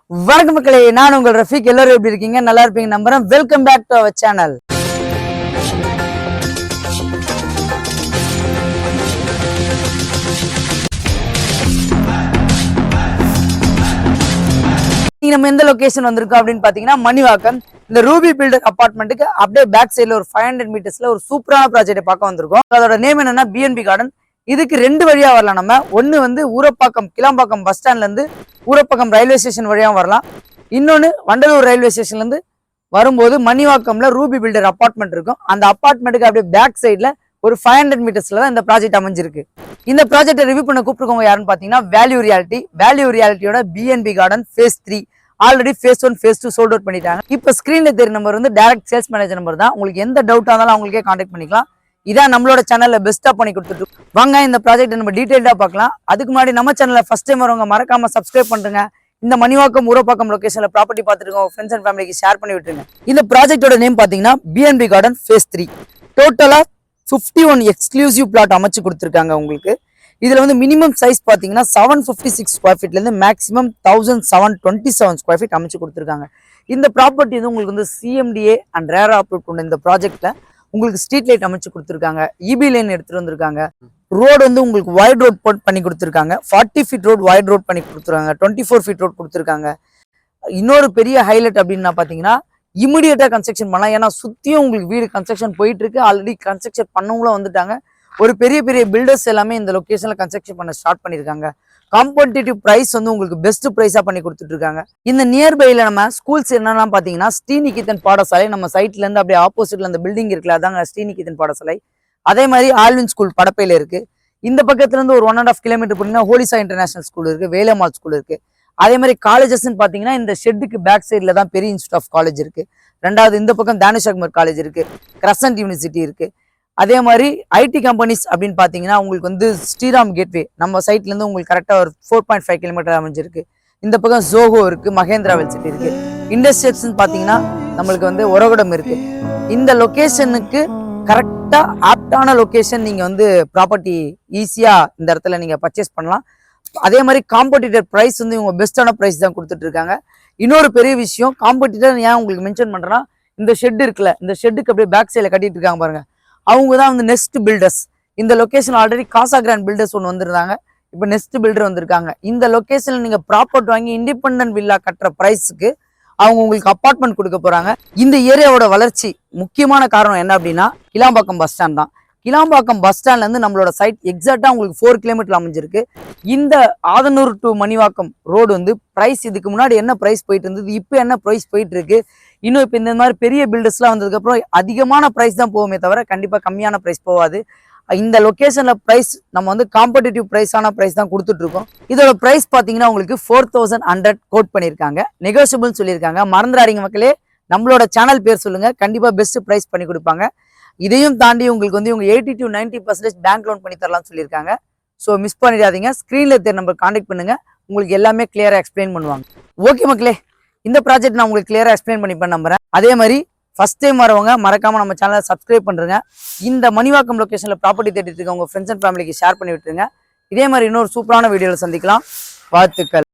வணக்கம் மக்களே, நான் உங்கள் ரஃபீக். எல்லாரும் எப்படி இருக்கீங்க? நல்லா இருப்பீங்க நம்புறேன். Welcome back to our channel. நம்ம எந்த லொகேஷன் வந்திருக்கோம் அப்படின்னு பாத்தீங்கன்னா மணிவாக்கம். இந்த ரூபி பில்டர் அபார்ட்மெண்ட்டுக்கு அப்படியே பேக் சைட்ல ஒரு 500 மீட்டர்ஸ்ல ஒரு சூப்பரான ப்ராஜெக்ட் பார்க்க வந்திருக்கோம். அதோட நேம் என்னன்னா BNB கார்டன். இதுக்கு ரெண்டு வழியா வரலாம். நம்ம ஒன்னு வந்து ஊரப்பாக்கம் கிளாம்பாக்கம் பஸ் ஸ்டாண்ட்ல இருந்து ஊரப்பாக்கம் ரயில்வே ஸ்டேஷன் வழியா வரலாம். இன்னொன்னு வண்டலூர் ரயில்வே ஸ்டேஷன்ல இருந்து வரும்போது மணிவாக்கம்ல ரூபி பில்டர் அபார்ட்மெண்ட் இருக்கும். அந்த அபார்ட்மெண்ட்டுக்கு அப்படியே பேக் சைட்ல ஒரு 500 மீட்டர்ஸ்ல தான் இந்த ப்ராஜெக்ட் அமைஞ்சிருக்கு. இந்த ப்ராஜெக்ட்டை ரிவ்யூ பண்ண கூப்பிட்டுருக்கவங்க யாருன்னு பாத்தீங்கன்னா வேல்யூ ரியாலிட்டியோட BNB garden phase 3 already phase 1 phase 2 sold out பண்ணிட்டாங்க. இப்போ ஸ்கிரீன்ல தெரிய நம்பர் வந்து டைரக்ட் சேல்ஸ் மேனேஜர் நம்பர் தான். உங்களுக்கு எந்த டவுட்டா இருந்தாலும் அவங்களுக்கே கான்டாக்ட் பண்ணிக்கலாம். இதான் நம்மளோட சேனல்ல பெஸ்டா பண்ணி கொடுத்துட்டு வாங்க இந்த ப்ராஜெக்ட் நம்ம டீடைல்டா பார்க்கலாம். அதுக்கு முன்னாடி நம்ம சேனல்ல ஃபர்ஸ்ட் டைம் வரவங்க மறக்காம சப்ஸ்கிரைப் பண்ணுங்க. இந்த மணிவாக்கம் ஊரப்பாக்கம் லொகேஷன்ல ப்ராப்பர்ட்டி பார்த்துட்டு உங்க ஃப்ரெண்ட்ஸ் அண்ட் ஃபேமிலிக்கு ஷேர் பண்ணி விட்டுருங்க. இந்த ப்ராஜெக்டோட நேம் பாத்தீங்கன்னா BNB கார்டன் phase 3. டோட்டலா 51 எக்ஸ்க்ளூசிவ் பிளாட் அமைச்சு கொடுத்துருக்காங்க உங்களுக்கு. இதுல வந்து மினிமம் சைஸ் பாத்தீங்கன்னா 756 ஸ்கொயர் ஃபீட்ல இருந்து மேக்ஸிமம் 1727 ஸ்கொயர் ஃபீட் அமைச்சு கொடுத்துருக்காங்க. இந்த ப்ராப்பர்ட்டி வந்து உங்களுக்கு வந்து CMDA அண்ட் ரேரா அப்ரூவ் கொண்ட இந்த ப்ராஜெக்ட்ல உங்களுக்கு ஸ்ட்ரீட் லைட் அமைச்சு கொடுத்துருக்காங்க. EB லைன் எடுத்துட்டு வந்திருக்காங்க. ரோடு வந்து உங்களுக்கு வைட் ரோட் பண்ணி கொடுத்துருக்காங்க. 40 ஃபீட் ரோட் வைட் ரோட் பண்ணி கொடுத்துருக்காங்க. 24 ஃபீட் ரோட் கொடுத்துருக்காங்க. இன்னொரு பெரிய ஹைலைட் அப்படின்னு பாத்தீங்கன்னா இமிடியேட்டா கன்ஸ்ட்ரக்ஷன் பண்ணலாம். ஏன்னா சுத்தியும் உங்களுக்கு வீடு கன்ஸ்ட்ரக்ஷன் போயிட்டு இருக்கு. ஆல்ரெடி கன்ஸ்ட்ரக்ஷன் பண்ணவங்களும் வந்துட்டாங்க. ஒரு பெரிய பெரிய பில்டர்ஸ் எல்லாமே இந்த லொகேஷன்ல கன்ஸ்ட்ரக்ஷன் பண்ண ஸ்டார்ட் பண்ணிருக்காங்க. காம்படிட்டிவ் பிரைஸ் வந்து உங்களுக்கு பெஸ்ட் பிரைஸா பண்ணி கொடுத்துட்டு இருக்காங்க. இந்த நியர்பைல நம்ம ஸ்கூல்ஸ் என்னன்னா பாத்தீங்கன்னா ஸ்ரீநிகேதன் பாடசாலை நம்ம சைட்ல இருந்து அப்படியே ஆப்போசிட்ல அந்த பில்டிங் இருக்குல்ல, அதாங்க ஸ்ரீநிகேதன் பாடசாலை. அதே மாதிரி ஆல்வின் ஸ்கூல் படப்பையில இருக்கு. இந்த பக்கத்துல இருந்து ஒரு 1.5 கிலோமீட்டர் போனீங்கன்னா ஹோலிசா இன்டர்நேஷனல் ஸ்கூல் இருக்கு, வேலம்மாள் ஸ்கூல் இருக்கு. அதே மாதிரி காலேஜஸ் பாத்தீங்கன்னா இந்த ஷெட்டுக்கு பேக் சைட்ல தான் பெரிய இன்ஸ்டியூட் ஆஃப் காலேஜ் இருக்கு. ரெண்டாவது இந்த பக்கம் தானிஷ் அக்மர் காலேஜ் இருக்கு, கிரசன்ட் யூனிவர்சிட்டி இருக்கு. அதே மாதிரி ஐடி கம்பெனிஸ் அப்படின்னு பாத்தீங்கன்னா உங்களுக்கு வந்து ஸ்ரீராம் கேட்வே நம்ம சைட்ல இருந்து உங்களுக்கு கரெக்டா ஒரு 4.5 கிலோமீட்டர் அமைஞ்சிருக்கு. இந்த பக்கம் ஜோஹோ இருக்கு, மகேந்திரா வெல்சிட்டி இருக்கு. இண்டஸ்ட்ரியல்ஸ் பாத்தீங்கன்னா நம்மளுக்கு வந்து ஒரகுடம் இருக்கு. இந்த லொகேஷனுக்கு கரெக்டா ஆப்டான லொகேஷன். நீங்க வந்து ப்ராப்பர்ட்டி ஈஸியா இந்த இடத்துல நீங்க பர்ச்சேஸ் பண்ணலாம். அதே மாதிரி காம்படிட்டர் பிரைஸ் வந்து இவங்க பெஸ்டான பிரைஸ் தான் கொடுத்துட்டு இருக்காங்க. இன்னொரு பெரிய விஷயம், காம்படிட்டர் ஏன் உங்களுக்கு மென்ஷன் பண்றேன்னா இந்த ஷெட் இருக்குல்ல, இந்த ஷெட்டுக்கு அப்படியே பேக் சைட்ல கட்டிட்டு இருக்காங்க பாருங்க, அவங்க தான் வந்து நெக்ஸ்ட் பில்டர்ஸ். இந்த லொகேஷன் ஆல்ரெடி காசா கிராண்ட் பில்டர்ஸ் ஒன்று வந்திருந்தாங்க. இப்போ நெக்ஸ்ட் பில்டர் வந்திருக்காங்க. இந்த லொகேஷன்ல நீங்க ப்ராப்பர்ட்டி வாங்கி இண்டிபெண்டன்ட் வில்லா கட்டுற பிரைஸுக்கு அவங்க உங்களுக்கு அபார்ட்மெண்ட் கொடுக்க போறாங்க. இந்த ஏரியாவோட வளர்ச்சி முக்கியமான காரணம் என்ன அப்படின்னா கிளாம்பாக்கம் பஸ் ஸ்டாண்ட் தான். கிளாம்பாக்கம் பஸ் ஸ்டாண்ட்ல இருந்து நம்மளோட சைட் எக்ஸாக்டா உங்களுக்கு 4 கிலோமீட்டர் அமைஞ்சிருக்கு. இந்த ஆதனூர் டு மணிவாக்கம் ரோடு வந்து பிரைஸ் இதுக்கு முன்னாடி என்ன பிரைஸ் போயிட்டு இருந்தது, இப்போ என்ன பிரைஸ் போயிட்டு இருக்கு. இன்னும் இப்போ இந்த மாதிரி பெரிய பில்டர்ஸ்லாம் வந்ததுக்கு அப்புறம் அதிகமான பிரைஸ் தான் போகுமே தவிர கண்டிப்பா கம்மியான பிரைஸ் போகாது. இந்த லொகேஷன்ல பிரைஸ் நம்ம வந்து காம்படிட்டிவ் பிரைஸான பிரைஸ் தான் கொடுத்துட்டு இருக்கோம். இதோட பிரைஸ் பாத்தீங்கன்னா உங்களுக்கு 4100 கோட் பண்ணிருக்காங்க. நெகோசியபிள் சொல்லியிருக்காங்க. மறந்துடாதீங்க மக்களே, நம்மளோட சேனல் பேர் சொல்லுங்க, கண்டிப்பா பெஸ்ட் பிரைஸ் பண்ணி கொடுப்பாங்க. இதையும் தாண்டி உங்களுக்கு வந்து இவங்க 80 to 90% பேங்க் லோன் பண்ணி தரலாம்னு சொல்லியிருக்காங்க. ஸோ மிஸ் பண்ணிடாதீங்க. ஸ்க்ரீன்ல தெரிய நம்பர் கான்டாக்ட் பண்ணுங்க, உங்களுக்கு எல்லாமே கிளியரா எக்ஸ்பிளைன் பண்ணுவாங்க. ஓகே மக்களே, இந்த ப்ராஜெக்ட் நான் உங்களுக்கு கிளியரா எக்ஸ்பிளைன் பண்ணிப்பேன் நம்புறேன். அதே மாதிரி ஃபர்ஸ்ட் டைம் வரவங்க மறக்காம நம்ம சேனலை சப்ஸ்கிரைப் பண்ணுங்க. இந்த மணிவாக்கம் லொகேஷன்ல ப்ராப்பர்ட்டி தேடிட்டு இருக்க உங்க ஃப்ரெண்ட்ஸ் அண்ட் ஃபேமிலிக்கு ஷேர் பண்ணி விட்டுருங்க. இதே மாதிரி இன்னொரு சூப்பரான வீடியோவில் சந்திக்கலாம். வாழ்த்துக்கள்.